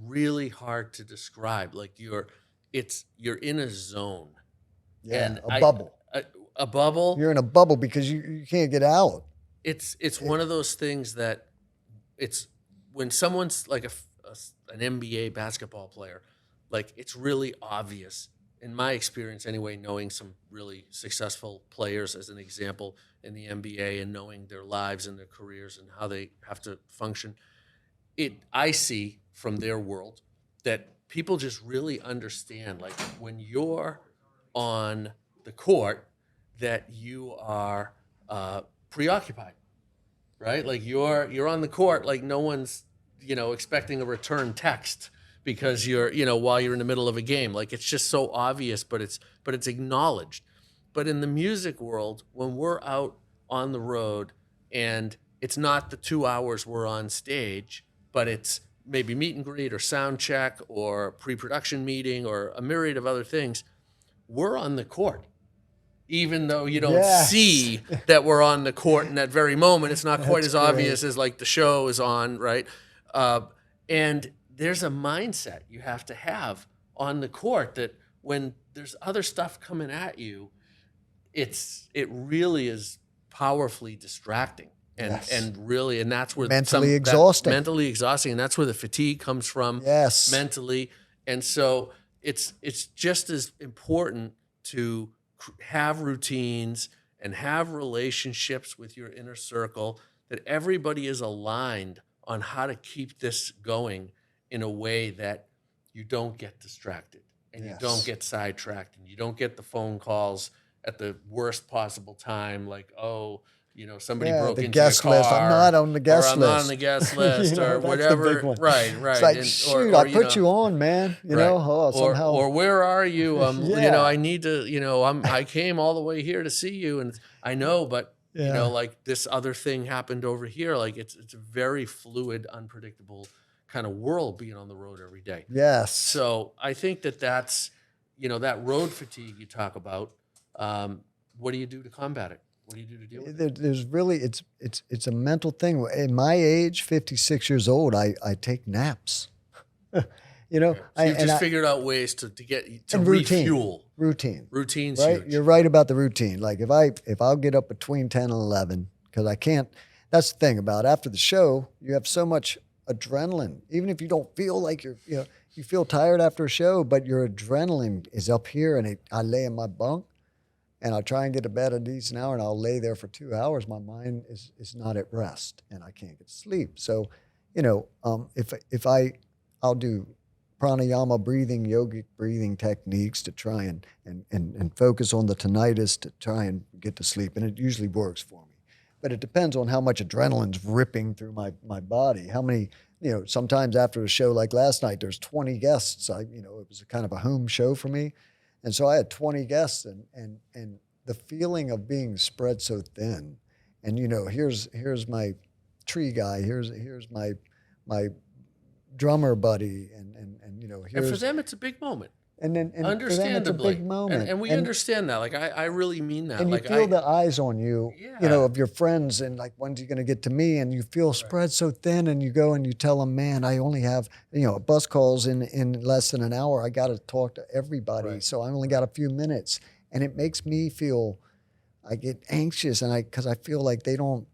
really hard to describe. Like you're in a zone.
Yeah,
and
a bubble.
A bubble.
You're in a bubble because you can't get out.
It's one of those things that it's when someone's like an NBA basketball player, like it's really obvious, in my experience anyway, knowing some really successful players as an example in the NBA and knowing their lives and their careers and how they have to function. I see from their world that people just really understand, like when you're on the court, that you are preoccupied, right? Like you're on the court, like no one's expecting a return text because you're while you're in the middle of a game. Like it's just so obvious, but it's acknowledged. But in the music world, when we're out on the road and it's not the 2 hours we're on stage, but it's maybe meet and greet or sound check or pre-production meeting or a myriad of other things, we're on the court. Even though you don't see that we're on the court in that very moment, it's not quite as obvious as like the show is on, right? And there's a mindset you have to have on the court that when there's other stuff coming at you, it really is powerfully distracting. And really, and that's where
mentally exhausting.
Mentally exhausting, and that's where the fatigue comes from.
Yes,
mentally, and so it's just as important to have routines and have relationships with your inner circle, that everybody is aligned on how to keep this going in a way that you don't get distracted and you don't get sidetracked and you don't get the phone calls at the worst possible time, like, somebody broke into your car.
List. I'm not on the guest list.
I'm not on the guest list or whatever. Right.
It's like, shoot, I put you on, man. Somehow.
Or where are you? I need to, I came all the way here to see you, and I know, but like this other thing happened over here. Like it's a very fluid, unpredictable kind of world being on the road every day.
Yes.
So I think that's, that road fatigue you talk about. What do you do to combat it? What do you do to deal with it?
There's really, it's a mental thing. In my age, 56 years old, I take naps.
So you just figured out ways to refuel.
Routine.
Routine's
right?
huge.
You're right about the routine. Like if I'll get up between 10 and 11, because I can't, that's the thing about after the show, you have so much adrenaline. Even if you don't feel like you feel tired after a show, but your adrenaline is up here, and I lay in my bunk. And I try and get to bed a decent hour, and I'll lay there for 2 hours. My mind is not at rest, and I can't get sleep. So, if I'll do pranayama breathing, yogic breathing techniques to try and focus on the tinnitus to try and get to sleep, and it usually works for me. But it depends on how much adrenaline's ripping through my body. How many, sometimes after a show like last night, there's 20 guests. It was a kind of a home show for me. And so I had 20 guests, and the feeling of being spread so thin, and here's my tree guy, here's my drummer buddy, and
And
here's
for them, it's a big moment.
and then and for them it's a
Understandably.
big moment,
And we understand that. Like, I really mean that.
and you
Like,
feel the eyes on you,
Yeah.
of your friends, and like, when's he going to get to me? And you feel spread so thin, and you go and you tell them, man, I only have, a bus calls in less than an hour. I got to talk to everybody, so I only got a few minutes, and it makes me feel, I get anxious, and because I feel like they don't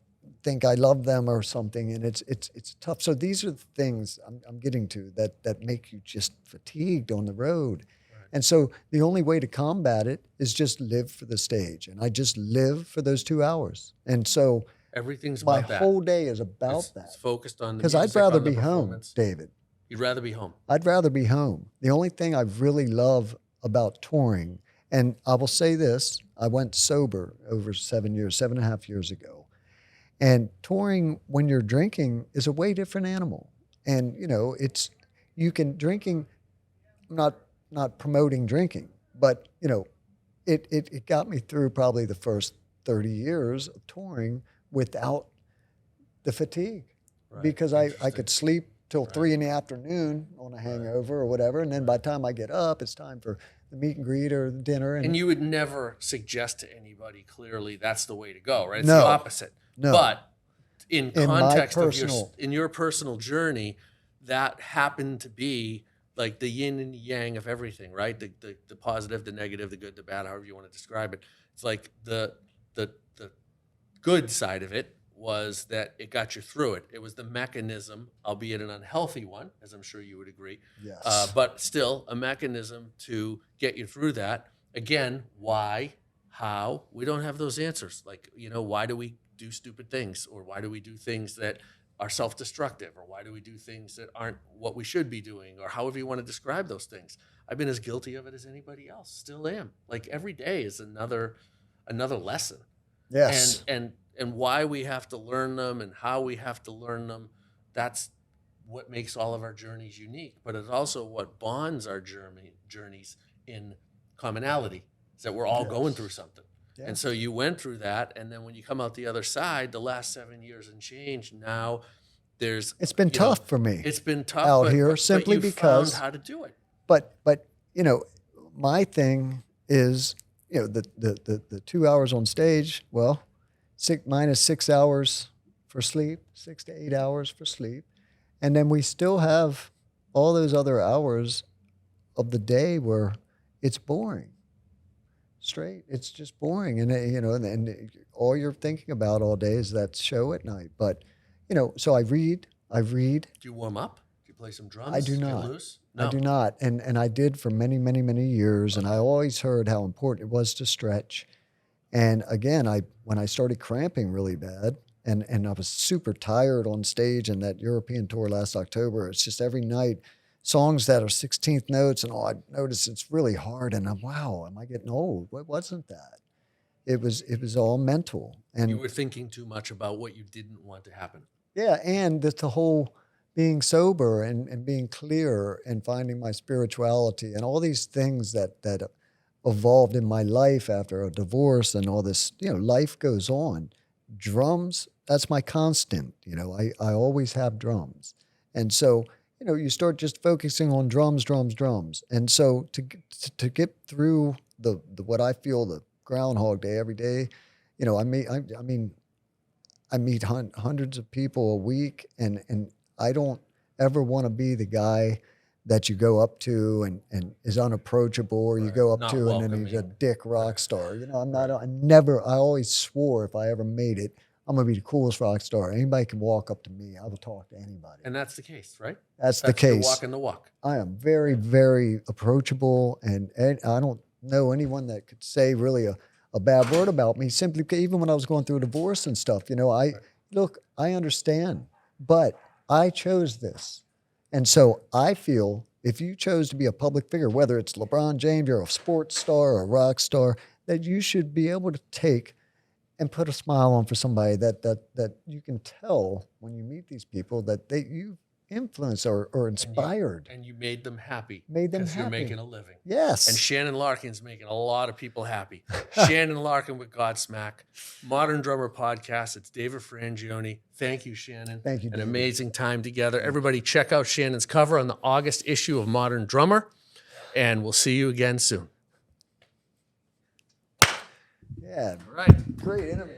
think I love them or something, and it's tough. So these are the things I'm getting to that make you just fatigued on the road. And so the only way to combat it is just live for the stage. And I just live for those 2 hours. And so
everything's
my
about that.
whole day is about that.
It's focused on the
Because
music,
I'd rather
on the
be home,
performance.
David.
You'd rather be home.
I'd rather be home. The only thing I really love about touring, and I will say this, I went sober over 7.5 years ago. And touring when you're drinking is a way different animal. And, drinking, not promoting drinking, but, it got me through probably the first 30 years of touring without the fatigue.
Right.
Because I could sleep till 3 in the afternoon on a hangover or whatever. And then by the time I get up, it's time for the meet and greet or the dinner.
And you would never suggest to anybody clearly that's the way to go, right? It's
No.
the opposite.
No.
But in context of
personal-
in your personal journey, that happened to be like the yin and yang of everything, right? The positive, the negative, the good, the bad, however you want to describe it. It's like the good side of it was that it got you through it. It was the mechanism, albeit an unhealthy one, as I'm sure you would agree.
Yes.
But still a mechanism to get you through that. Again, why, how? We don't have those answers. Like, why do we do stupid things? Or why do we do things that are self-destructive? Or why do we do things that aren't what we should be doing? Or however you want to describe those things. I've been as guilty of it as anybody else. Still am. Like every day is another lesson.
Yes.
And why we have to learn them and how we have to learn them, that's what makes all of our journeys unique. But it's also what bonds our journeys in commonality, is that we're all going through something. Yeah. And so you went through that, and then when you come out the other side, the last 7 years and change, now it's
been tough for me.
It's been tough
out here simply
but you
because
found how to do it.
But my thing is, the 2 hours on stage, well, minus 6 hours for sleep, 6 to 8 hours for sleep. And then we still have all those other hours of the day where it's boring. Straight, it's just boring. And, and all you're thinking about all day is that show at night. But, so I read.
Do you warm up? Do you play some drums?
I do not.
Get loose? No.
I do not. And I did for many, many, many years. And I always heard how important it was to stretch. And again, when I started cramping really bad, and I was super tired on stage in that European tour last October, it's just every night, songs that are 16th notes, and I noticed it's really hard, and wow, am I getting old? What wasn't that? It was all mental. And
you were thinking too much about what you didn't want to happen.
Yeah, and the whole being sober and being clear and finding my spirituality and all these things that evolved in my life after a divorce and all this, life goes on. Drums, that's my constant. I always have drums. And so, you start just focusing on drums. And so to get through the what I feel the Groundhog Day every day, I meet hundreds of people a week, and I don't ever want to be the guy that you go up to and is unapproachable, or you go up to and then he's a dick rock star. I always swore if I ever made it, I'm going to be the coolest rock star. Anybody can walk up to me. I will talk to anybody.
And that's the case, right?
That's the case.
You're walking the walk.
I am very, very approachable, and I don't know anyone that could say really a bad word about me, simply because even when I was going through a divorce and stuff, look, I understand, but I chose this. And so I feel if you chose to be a public figure, whether it's LeBron James, you're a sports star or a rock star, that you should be able to take and put a smile on for somebody that you can tell when you meet these people that influenced or inspired.
And you made them happy.
Made them
because you're
happy.
making a living.
Yes.
And Shannon Larkin's making a lot of people happy. Shannon Larkin with Godsmack, Modern Drummer Podcast. It's David Frangioni. Thank you, Shannon.
Thank you,
An
David.
amazing time together. Everybody check out Shannon's cover on the August issue of Modern Drummer, and we'll see you again soon.
Yeah.
All right.
Great interview.